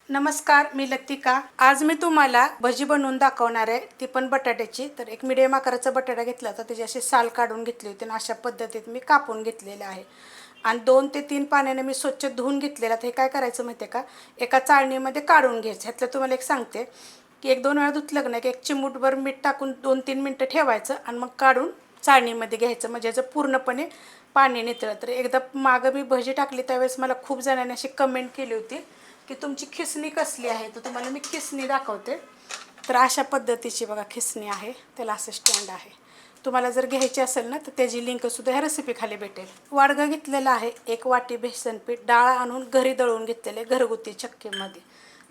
नमस्कार, मी लतिका। आज मी तुम्हाला भजी बनवून दाखवणार आहे, ती पण बटाट्याची। तर एक मीडियम आकाराचा बटाटा घेतला होता, त्याची अशी साल काढून घेतली होती आणि अशा पद्धतीत मी कापून घेतलेले आहे आणि 2 ते 3 पाण्याने मी स्वच्छ धुवून घेतलेला। तर हे काय करायचं माहिती आहे का, एका चाळणीमध्ये काढून घ्यायचं। ह्यातलं तुम्हाला एक सांगते की 1-2 वेळा धुतलं नाही की एक चिमूटभर मीठ टाकून 2-3 मिनटं ठेवायचं आणि मग काढून चाळणीमध्ये घ्यायचं, म्हणजे याचं पूर्णपणे पाणी निथळलं। तर एकदा मागं मी भजी टाकली त्यावेळेस मला खूप जणांनी अशी कमेंट केली होती की तुमची खिसणी कसली आहे, तर तुम्हाला मी खिसणी दाखवते। तर अशा पद्धतीची बघा खिसणी आहे, त्याला असं स्टँड आहे। तुम्हाला जर घ्यायची असेल ना तर त्याची लिंकसुद्धा ह्या रेसिपी खाली भेटेल। वाडगं घेतलेलं आहे, 1 वाटी बेसन पीठ, डाळ आणून घरी दळून घेतलेले घरगुती चक्कीमध्ये।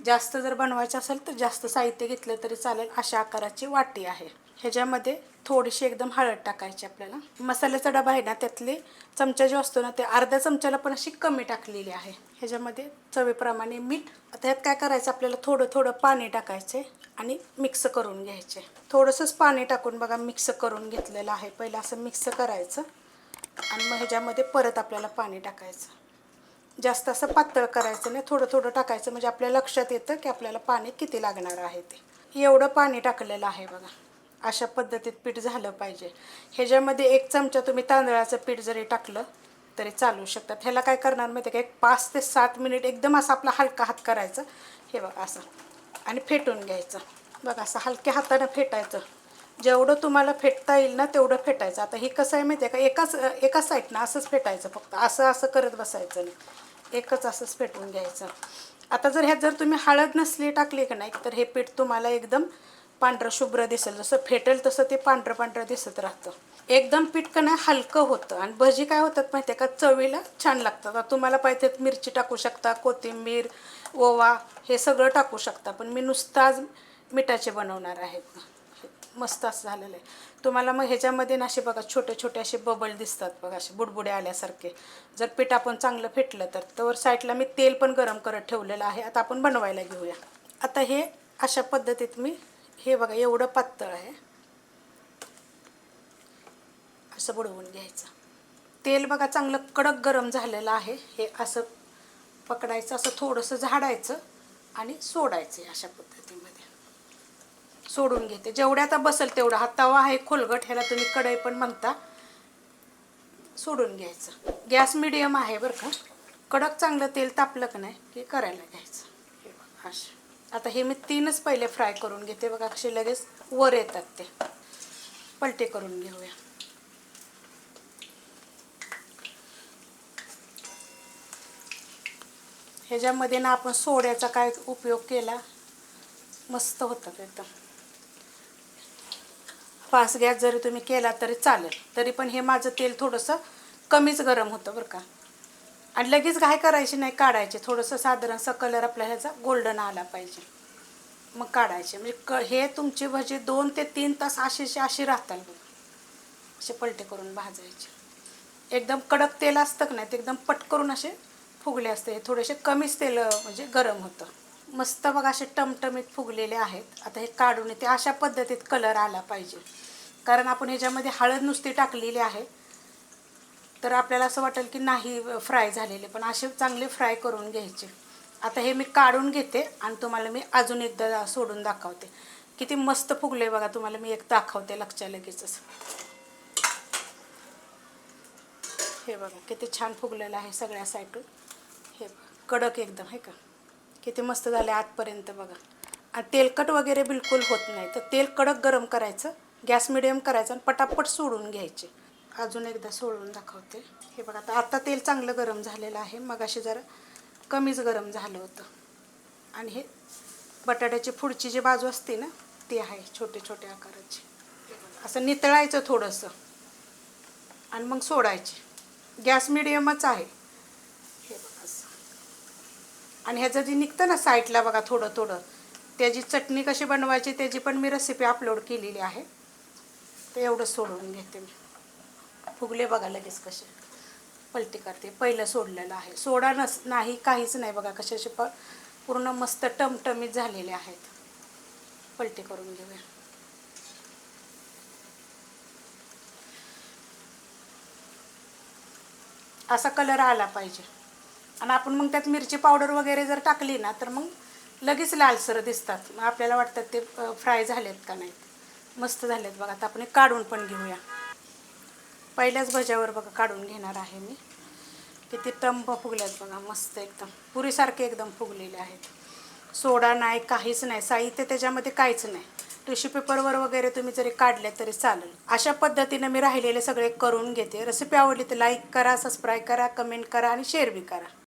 जास्त जर बनवायचं असेल तर जास्त साहित्य घेतलं तरी चालेल। अशा आकाराची वाटी आहे। ह्याच्यामध्ये थोडीशी एकदम हळद टाकायची आपल्याला। मसाल्याचा डबा आहे ना, त्यातले चमचा जो असतो ना, ते अर्ध्या चमच्याला पण अशी कमी टाकलेली आहे। ह्याच्यामध्ये चवीप्रमाणे मीठ। आता ह्यात काय करायचं, आपल्याला थोडं थोडं पाणी टाकायचे आणि मिक्स करून घ्यायचे। थोडंसंच पाणी टाकून बघा मिक्स करून घेतलेलं आहे। पहिलं असं मिक्स करायचं आणि मग ह्याच्यामध्ये परत आपल्याला पाणी टाकायचं। जास्त असं पातळ करायचं नाही, थोडं थोडं टाकायचं, म्हणजे आपल्या लक्षात येतं की आपल्याला पाणी किती लागणार आहे ते। एवढं पाणी टाकलेलं आहे बघा। अशा पद्धतीत पीठ झालं पाहिजे। ह्याच्यामध्ये 1 चमचा तुम्ही तांदळाचं पीठ जरी टाकलं तरी चालू शकतात। ह्याला काय करणार माहिती आहे का, एक 5 ते 7 मिनिट एकदम असं आपला हलका हात करायचं, हे बघा असं, आणि फेटून घ्यायचं। बघा असं हलक्या हातानं फेटायचं, जेवढं तुम्हाला फेटता येईल ना तेवढं फेटायचं। आता हे कसं आहे माहिती आहे का, एकाच साईडनं असंच फेटायचं, फक्त असं असं करत बसायचं नाही, एकच असंच फेटून घ्यायचं। आता जर ह्यात जर तुम्ही हळद नसली टाकली का नाही, तर हे पीठ तुम्हाला एकदम पांढरं शुभ्र दिसेल। जसं फेटेल तसं ते पांढरं पांढरं दिसत राहतं। एकदम पीठ का नाही हलकं होतं आणि भजी काय होतात माहिती आहे का, चवीला छान लागतात। आता तुम्हाला पाहिजे मिरची टाकू शकता, कोथिंबीर, ओवा, हे सगळं टाकू शकता, पण मी नुसतं आज मिठाचे बनवणार आहे। मस्त असं झालेलं आहे। तुम्हाला मग ह्याच्यामध्ये ना असे बघा छोटे छोटे असे बबल दिसतात बघा, असे बुडबुडे आल्यासारखे। जर पीठ आपण चांगलं फेटलं तर साईडला मी तेल पण गरम करत ठेवलेलं आहे। आता आपण बनवायला घेऊया। आता हे अशा पद्धतीत मी, हे बघा एवढं पातळ आहे, असं बुडवून घ्यायचं। तेल बघा चांगलं कडक गरम झालेलं आहे। हे असं पकडायचं, असं थोडंसं झाडायचं आणि सोडायचं। अशा पद्धतीमध्ये सोडून घेते, जेवढ्या आता बसेल तेवढा। हा तवा आहे खोलगट, ह्याला तुम्ही कढई पण म्हणता। सोडून घ्यायचं, गॅस मिडियम आहे बरं का। कडक चांगलं तेल तापलं का नाही की करायला घ्यायचं, हे बघा असं। आता हे मी 3च पहिले फ्राय करून घेते बघा, कसे लगेच वर येतात ते। पलटे करून घेऊया। ह्याच्यामध्ये ना आपण सोड्याचा काय उपयोग केला, मस्त होतात एकदम। फास्ट गॅस जरी तुम्ही केला तरी चालेल, तरी पण हे माझं तेल थोडंसं कमीच गरम होतं बरं का। आणि लगेच घाई करायची नाही, काढायचे। थोडंसं साधारणसा कलर आपल्या ह्याचा गोल्डन आला पाहिजे, मग काढायचे। म्हणजे हे तुमची भजी 2 ते 3 तास अशी राहतात बघा। असे पलटे करून भाजायचे। एकदम कडक तेल असतं का नाही, ते एकदम पट करून असे फुगले असते। थोडेसे कमीच तेल म्हणजे गरम होतं। मस्त बघा असे टमटमीत फुगलेले आहेत। आता हे काढून येते। अशा पद्धतीत कलर आला पाहिजे, कारण आपण ह्याच्यामध्ये हळद नुसती टाकलेली आहे, तर आपल्याला असं वाटेल की नाही फ्राय झालेले, पण असे चांगले फ्राय करून घ्यायचे। आता हे मी काढून घेते आणि तुम्हाला मी अजून एकदा सोडून दाखवते किती मस्त फुगले बघा। तुम्हाला मी एक दाखवते लक्षात लगेचच, हे बघा किती छान फुगलेलं आहे सगळ्या साईडून। हे बघा कडक एकदम, आहे का, किती मस्त झाले आतपर्यंत बघा। आणि तेलकट वगैरे बिलकुल होत नाही। तर तेल कडक गरम करायचं, गॅस मिडियम करायचं आणि पटापट सोडून घ्यायचे। अजून एकदा सोडून दाखवते, हे बघा। आता तेल चांगलं गरम झालेलं आहे, मग अशी जरा कमीच गरम झालं होतं। आणि हे बटाट्याची पुढची जी बाजू असते ना, ती आहे छोटे छोटे आकाराची। असं नितळायचं थोडंसं आणि मग सोडायचे। गॅस मिडियमच आहे, हे बघा असं। आणि ह्याचं जे निघतं ना साईडला बघा थोडं थोडं, त्याची चटणी कशी बनवायची त्याची पण मी रेसिपी अपलोड केलेली आहे। ते एवढं सोडून घेते मी। फुगले बघा लगेच कसे, पलटी करते। पहिलं सोडलेलं आहे, सोडा नाही काहीच नाही बघा, कशाचे पूर्ण मस्त टमटमीत झालेले आहेत। पलटी करून घेऊया। असा कलर आला पाहिजे। आणि आपण मग त्यात मिरची पावडर वगैरे जर टाकली ना तर मग लगेच लालसर दिसतात. मग आपल्याला वाटतं ते फ्राय झालेत का नाहीत. मस्त झालेत बघा. आता आपण काढून पण घेऊया. पहिल्याच भज्यावर बघा काढून घेणार आहे मी. किती टम्प फुगल्यात बघा, मस्त एकदम पुरीसारखे एकदम फुगलेले आहेत. सोडा नाही, काहीच नाही, साहित्य त्याच्यामध्ये काहीच नाही. टिश्यू पेपरवर वगैरे तुम्ही जरी काढले तरी चालेल. अशा पद्धतीने मी राहिलेले सगळे करून घेते. रेसिपी आवडली तर लाईक करा, सबस्क्राईब करा, कमेंट करा आणि शेअर बी करा.